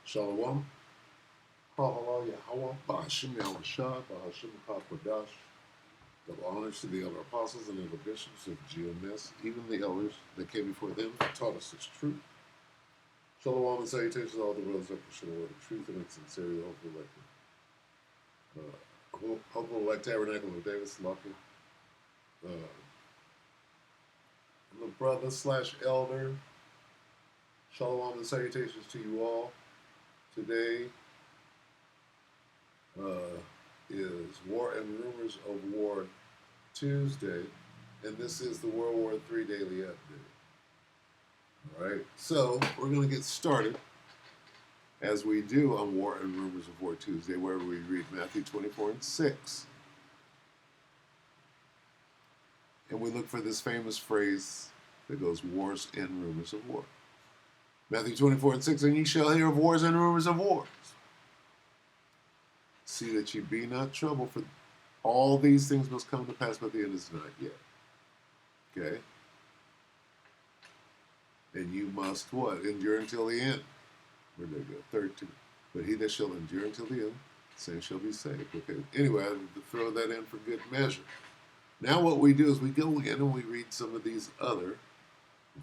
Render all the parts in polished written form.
Shalom. Hallelujah. Yahweh. Ba'ashim Yahushua. Ba'ashim HaKodash. Double honors to the elder apostles and elder bishops of GMS, even the elders that came before them who taught us this truth. Shalom and salutations to all the brothers that push the word of truth and in sincerity, hopeful like Tabernacle of Davis, Lucky. The brother / elder. Shalom and salutations to you all. Today is War and Rumors of War Tuesday, and this is the World War III Daily Update. All right, so we're going to get started, as we do on War and Rumors of War Tuesday, where we read Matthew 24 and 6. And we look for this famous phrase that goes, wars and rumors of war. Matthew 24 and 6, and ye shall hear of wars and rumors of wars. See that ye be not troubled, for all these things must come to pass, but the end is not yet. Okay? And you must what? Endure until the end. Where'd they go? 13. But he that shall endure until the end, same shall be saved. Okay. Anyway, I had to throw that in for good measure. Now what we do is we go in and we read some of these other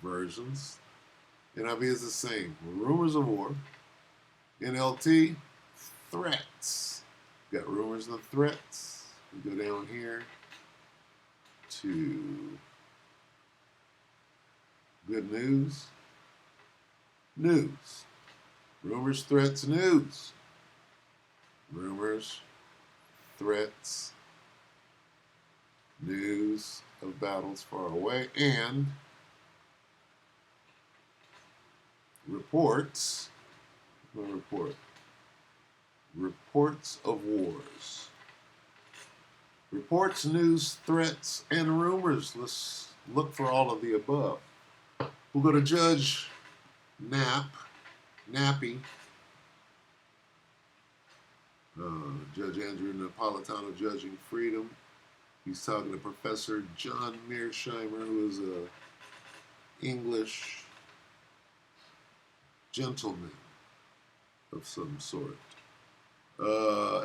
versions. NIV is the same. Rumors of war. NLT, threats. Got rumors and threats. We go down here to good news. News. Rumors, threats, news. Rumors, threats, news of battles far away, and reports. Reports of wars. Reports, news, threats, and rumors. Let's look for all of the above. We'll go to Judge Nappy. Judge Andrew Napolitano, Judging Freedom. He's talking to Professor John Mearsheimer, who is an English gentleman of some sort.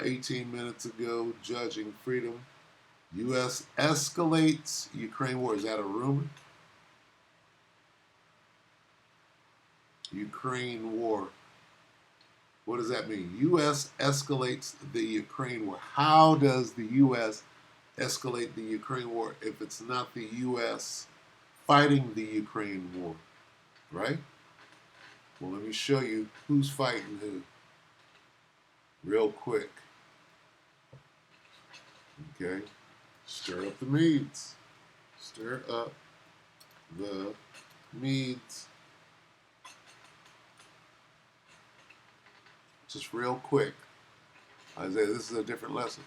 18 minutes ago, Judging Freedom. U.S. escalates Ukraine war. Is that a rumor? Ukraine war. What does that mean? U.S. escalates the Ukraine war. How does the U.S. escalate the Ukraine war if it's not the U.S. fighting the Ukraine war? Right? Well, let me show you who's fighting who real quick. Okay? Stir up the Medes. Stir up the Medes. Just real quick. Isaiah, this is a different lesson.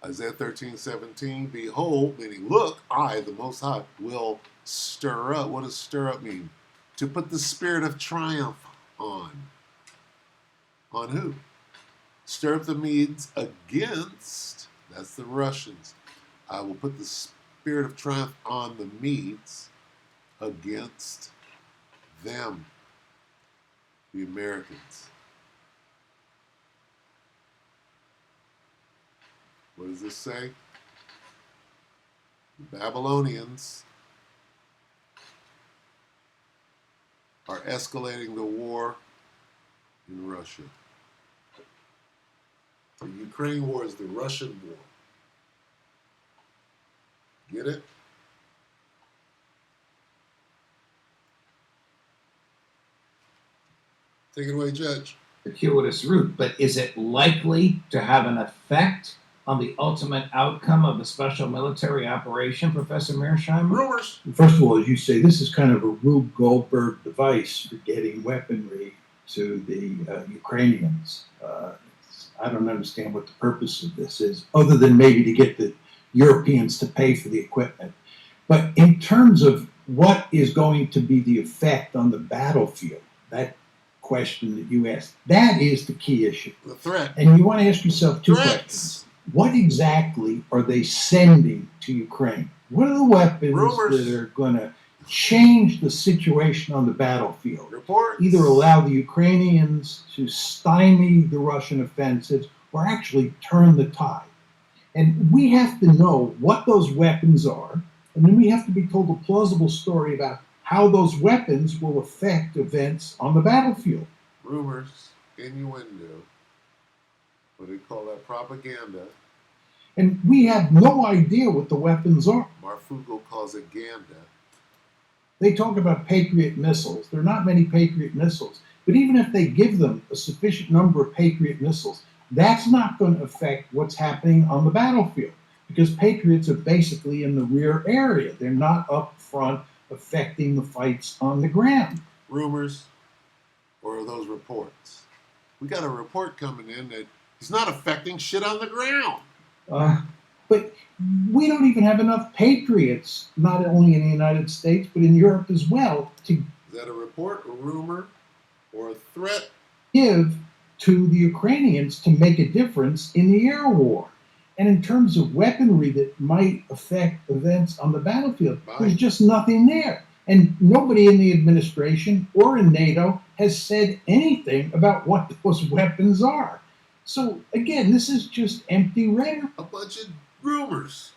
Isaiah 13:17, behold, meaning look, I, the Most High, will stir up. What does stir up mean? To put the spirit of triumph on. On who? Stir up the Medes against, that's the Russians. I will put the spirit of triumph on the Medes against them, the Americans. What does this say? The Babylonians are escalating the war in Russia. The Ukraine war is the Russian war. Get it? Take it away, Judge. Circuitous route, but is it likely to have an effect on the ultimate outcome of a special military operation, Professor Mearsheimer? Rumors. First of all, as you say, this is kind of a Rube Goldberg device for getting weaponry to the Ukrainians. I don't understand what the purpose of this is, other than maybe to get the Europeans to pay for the equipment. But in terms of what is going to be the effect on the battlefield, that question that you asked, that is the key issue. The threat. And you want to ask yourself two questions. What exactly are they sending to Ukraine? What are the weapons Rumors that are going to change the situation on the battlefield. Reports. Either allow the Ukrainians to stymie the Russian offensives or actually turn the tide. And we have to know what those weapons are, and then we have to be told a plausible story about how those weapons will affect events on the battlefield. Rumors, innuendo, what do you call that? Propaganda. And we have no idea what the weapons are. Marfugo calls it Ganda. They talk about Patriot missiles. There are not many Patriot missiles. But even if they give them a sufficient number of Patriot missiles, that's not going to affect what's happening on the battlefield because Patriots are basically in the rear area. They're not up front affecting the fights on the ground. Rumors or those reports. We got a report coming in that he's not affecting shit on the ground. But we don't even have enough Patriots, not only in the United States, but in Europe as well, to Is that a report, a rumor, or a threat? give to the Ukrainians to make a difference in the air war. And in terms of weaponry that might affect events on the battlefield, there's just nothing there. And nobody in the administration or in NATO has said anything about what those weapons are. So again, this is just empty rhetoric. A bunch of rumors.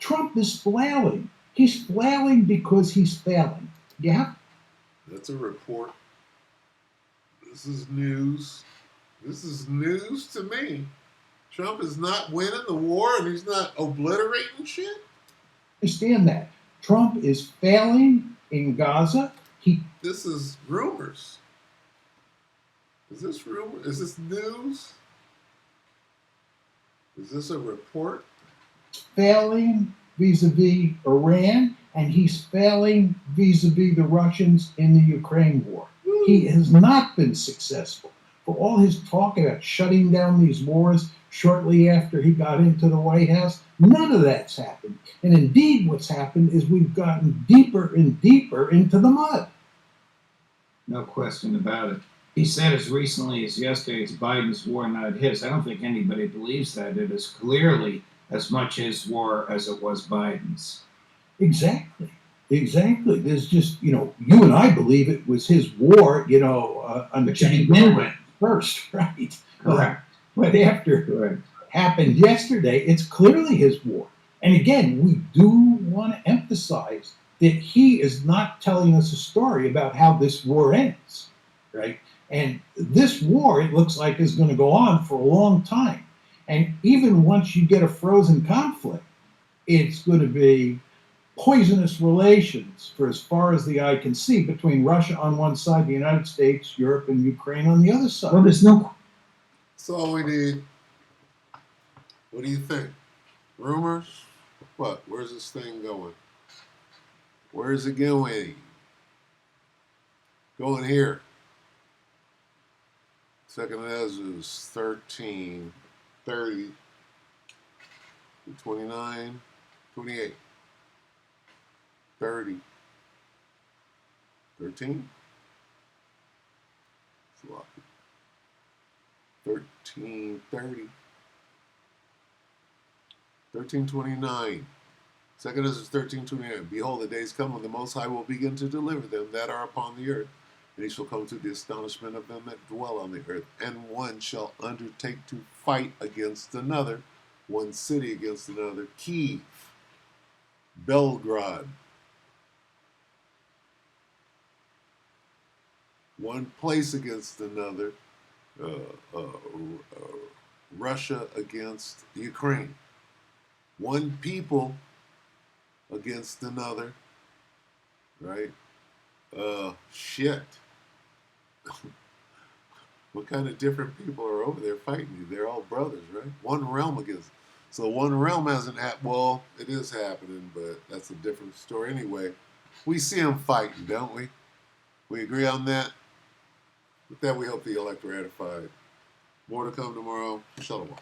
Trump is flailing. He's flailing because he's failing. Yeah? That's a report. This is news. This is news to me. Trump is not winning the war and he's not obliterating shit. Understand that. Trump is failing in Gaza. This is rumors. Is this rumor? Is this news? Is this a report? Failing vis-a-vis Iran, and he's failing vis-a-vis the Russians in the Ukraine war. He has not been successful. For all his talk about shutting down these wars shortly after he got into the White House, none of that's happened. And indeed, what's happened is we've gotten deeper and deeper into the mud. No question about it. He said as recently as yesterday, it's Biden's war, not his. I don't think anybody believes that. It is clearly as much his war as it was Biden's. Exactly. There's just, you and I believe it was his war, on the January first, right? Correct. But after Correct. happened yesterday, it's clearly his war. And again, we do want to emphasize that he is not telling us a story about how this war ends, right? And this war, it looks like, is going to go on for a long time. And even once you get a frozen conflict, it's going to be poisonous relations for as far as the eye can see between Russia on one side, the United States, Europe, and Ukraine on the other side. Well, there's no. That's all we need. What do you think? Rumors? What? Where's this thing going? Where is it going? Going here. Second Ezra is 13, 30, 29, 28, 30, 13. Sloppy. 13, 30, 13, 29. Second Ezra 13, 29. Behold, the days come when the Most High will begin to deliver them that are upon the earth. And he shall come to the astonishment of them that dwell on the earth. And one shall undertake to fight against another, one city against another, Kiev, Belgrade, one place against another, Russia against Ukraine, one people against another, right? Shit. What kind of different people are over there fighting you? They're all brothers, right? One realm against. So one realm hasn't happened. Well, it is happening, but that's a different story anyway. We see them fighting, don't we? We agree on that? With that, we hope the elect are edified. More to come tomorrow. Shalom.